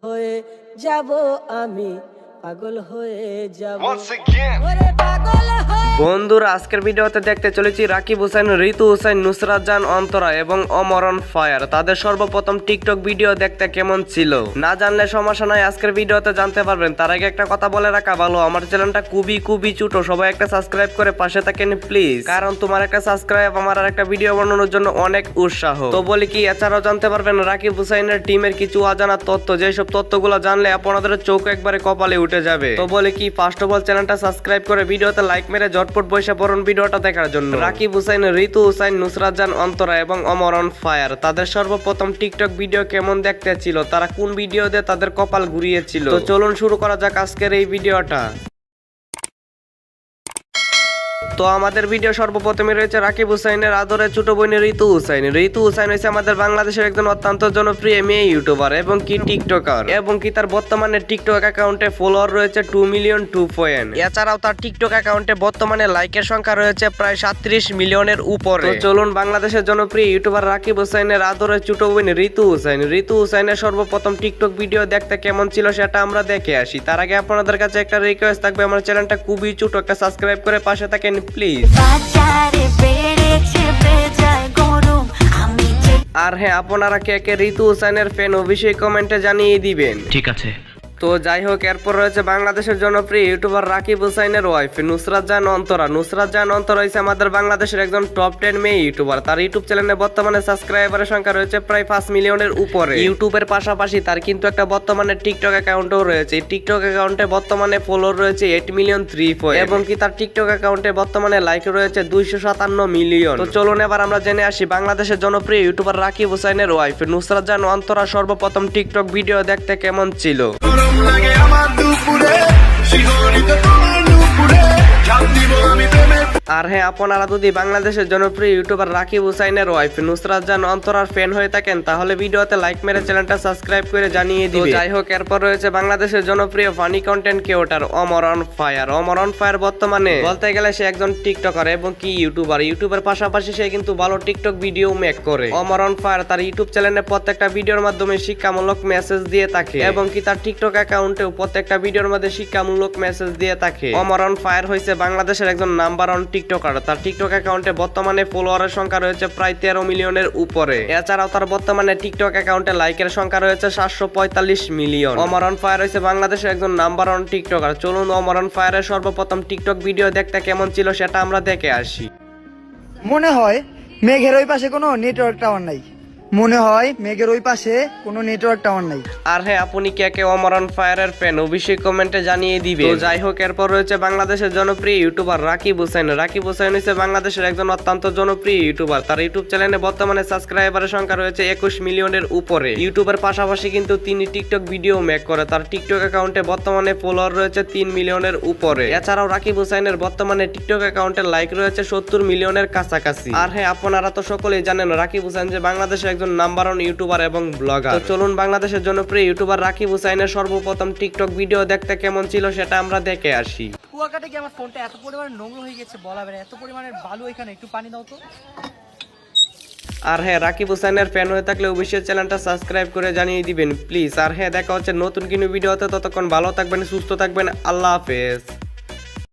হয়ে যাব আমি, পাগল হয়ে যাব Once again. ওরে পাগল হয়ে। বন্ধুরা, আজকের ভিডিওতে দেখতে চলেছি রাকিব হুসাইন, ঋতু হুসাইন, নুসরাত জাহান অন্তরা এবং অমর অন ফায়ার। তাদের সর্বপ্রথম টিকটক ভিডিও দেখতে কেমন ছিল না জানলে সমস্যা নাই, আজকের ভিডিওতে জানতে পারবেন। তার আগে একটা কথা বলে রাখা ভালো, আমার চ্যানেলটা খুবই ছোট, সবাই একটা সাবস্ক্রাইব করে পাশে থাকেন প্লিজ, কারণ তোমার একটা সাবস্ক্রাইব আমার আর একটা ভিডিও বানানোর জন্য অনেক উৎসাহ। তো বলি কি, এছাড়াও জানতে পারবেন রাকিব হুসাইনের টিমের কিছু অজানা তথ্য, যেসব তথ্যগুলো জানলে আপনাদের চোখ একবারে কপালে উঠে যাবে। তো বলি কি, ফার্স্ট অফ অল চ্যানেলটা সাবস্ক্রাইব করে ভিডিওতে লাইক মেরে ঝটপট বসে পড়ুন ভিডিওটা দেখার জন্য। রাকিব হুসাইন, ঋতু হুসাইন, নুসরাত জাহান অন্তরা এবং অমর অন ফায়ার, তাদের সর্বপ্রথম টিকটক ভিডিও কেমন দেখতে ছিল, তারা কোন ভিডিও দিয়ে তাদের কপাল ঘুরিয়েছিল। তো চলুন শুরু করা যাক আজকের এই ভিডিওটা। তো আমাদের ভিডিও সর্বপ্রথমে রয়েছে রাকিব হুসাইনের আদরের ছোট বোন ঋতু হুসাইন। ঋতু হুসাইন হচ্ছে আমাদের বাংলাদেশের একজন অত্যন্ত জনপ্রিয় মেয়ে ইউটিউবার এবং কি টিকটকার, এবং কি তার বর্তমানে টিকটক অ্যাকাউন্টে ফলোয়ার রয়েছে 2,000,000 এছাড়াও তার টিকটক অ্যাকাউন্টে বর্তমানে লাইকের সংখ্যা রয়েছে প্রায় 37 মিলিয়নের উপরে। তো চলুন বাংলাদেশের জনপ্রিয় ইউটিউবার রাকিব হুসাইনের আদরের ছোট বোন ঋতু হুসাইন, ঋতু হুসাইনের সর্বপ্রথম টিকটক ভিডিও দেখতে কেমন ছিল সেটা আমরা দেখে আসি। তার আগে আপনাদের কাছে একটা রিকোয়েস্ট থাকবে, আমার চ্যানেলটা খুবই ছোট, একটা সাবস্ক্রাইব করে পাশে থাকেন প্লিজ। আর হ্যাঁ, আপনারা কে কে ঋতু হুসাইনের ফ্যান অবশ্যই কমেন্টে জানিয়ে দিবেন। ঠিক আছে। তো যাই হোক, এরপর রয়েছে বাংলাদেশের জনপ্রিয় ইউটিউবার রাকিব হুসাইনের ওয়াইফ নুসরাত জাহান অন্তরা। নুসরাত জাহান অন্তরা হচ্ছে আমাদের বাংলাদেশের একজন টপ 10 মেয়ে ইউটিউবার। তার ইউটিউব চ্যানেলে বর্তমানে সাবস্ক্রাইবারের সংখ্যা রয়েছে প্রায় 5 মিলিয়নের উপরে। ইউটিউবের পাশাপাশি তার কিন্তু একটা বর্তমানে টিকটক অ্যাকাউন্টও রয়েছে। এই টিকটক অ্যাকাউন্টে বর্তমানে ফলোয়ার রয়েছে 8,300,000 এবং কি তার টিকটক অ্যাকাউন্টে বর্তমানে লাইক রয়েছে 257 মিলিয়ন। তো চলুন এবার আমরা জেনে আসি বাংলাদেশের জনপ্রিয় ইউটিউবার রাকিব হুসাইনের ওয়াইফ নুসরাত জাহান অন্তরা সর্বপ্রথম টিকটক ভিডিও দেখতে কেমন ছিল। লাগে আমার দুপুরে শিহরিত তোমার দুপুরে জান দিব আমি প্রেমে। আর হ্যাঁ, আপনারা যদি বাংলাদেশের জনপ্রিয় ইউটিউবার রাকিব হুসাইনের ওয়াইফ নুসরাত জাহান অন্তরার ফ্যান হয়ে থাকেন, তাহলে ভিডিওতে লাইক মেরে চ্যানেলটা সাবস্ক্রাইব করে জানিয়ে দিন। যাই হোক, এরপর রয়েছে বাংলাদেশের জনপ্রিয় funny content creator Amar on fire. Amar on fire বর্তমানে বলতে গেলে সে একজন টিকটকার এবং কি ইউটিউবার। ইউটিউবের পাশাপাশি সে কিন্তু ভালো টিকটক ভিডিও মেক করে। অমর অন ফায়ার তার ইউটিউব চ্যানেলে প্রত্যেকটা ভিডিওর মাধ্যমে শিক্ষামূলক মেসেজ দিয়ে থাকে এবং কি তার টিকটক অ্যাকাউন্টেও প্রত্যেকটা ভিডিওর মধ্যে শিক্ষামূলক মেসেজ দিয়ে থাকে। অমর অন ফায়ার হয়েছে বাংলাদেশের একজন নাম্বার ওয়ান টিকটকার। তার টিকটক অ্যাকাউন্টে বর্তমানে ফলোয়ারের সংখ্যা রয়েছে প্রায় 13 মিলিয়নের উপরে। এছাড়াও তার বর্তমানে টিকটক অ্যাকাউন্টে লাইকের সংখ্যা রয়েছে 745 মিলিয়ন। অমর অন ফায়ার হয়েছে বাংলাদেশের একজন নাম্বার ওয়ান টিকটকার। চলুন অমর অন ফায়ারের সর্বপ্রথম টিকটক ভিডিও দেখতে কেমন ছিল সেটা আমরা দেখে আসি। মনে হয় মেঘের ওই পাশে কোনো নেটওয়ার্ক টাওয়ার নাই। মনে হয় মেঘের ওই পাশে কোনো নেটওয়ার্ক টাওয়ার নাই। আর হ্যাঁ, আপনি কে কে অমর অন ফায়ারের ফ্যান অবশ্যই কমেন্টে জানিয়ে দিবেন। তো যাই হোক, এরপর রয়েছে বাংলাদেশের জনপ্রিয় ইউটিউবার রাকিব হুসাইন। রাকিব হুসাইন হচ্ছে বাংলাদেশের একজন অত্যন্ত জনপ্রিয় ইউটিউবার। তার ইউটিউব চ্যানেলে বর্তমানে সাবস্ক্রাইবারের সংখ্যা রয়েছে 21 মিলিয়নের উপরে। ইউটিউবের পাশাপাশি কিন্তু তিনি টিকটক ভিডিও মেক করে। তার টিকটক অ্যাকাউন্টে বর্তমানে ফলোয়ার রয়েছে 3 মিলিয়নের উপরে। এছাড়াও রাকিব হুসাইনের বর্তমানে টিকটক অ্যাকাউন্টে লাইক রয়েছে 70 মিলিয়নের কাছাকাছি। আর হ্যাঁ, আপনারা তো সকলেই জানেন রাকিব হুসাইন যে বাংলাদেশের একজন নাম্বার ওয়ান ইউটিউবার এবং ব্লগার। তো চলুন বাংলাদেশের জনপ্রিয় ইউটিউবার রাকিব হুসাইনের সর্বপ্রথম টিকটক ভিডিও দেখতে কেমন ছিল সেটা আমরা দেখে আসি। কুয়াকাটা কি আমার ফোনটা এত পরিমাণে নোংরা হয়ে গেছে বলা বেড়ে, এত পরিমাণের বালু এখানে, একটু পানি দাও তো। আর হ্যাঁ, রাকিব হুসাইনের ফ্যান হয়ে থাকলে অবশ্যই চ্যানেলটা সাবস্ক্রাইব করে জানিয়ে দিবেন প্লিজ। আর হ্যাঁ, দেখা হচ্ছে নতুন কোনো ভিডিওতে, ততক্ষণ ভালো থাকবেন, সুস্থ থাকবেন, আল্লাহ হাফেজ।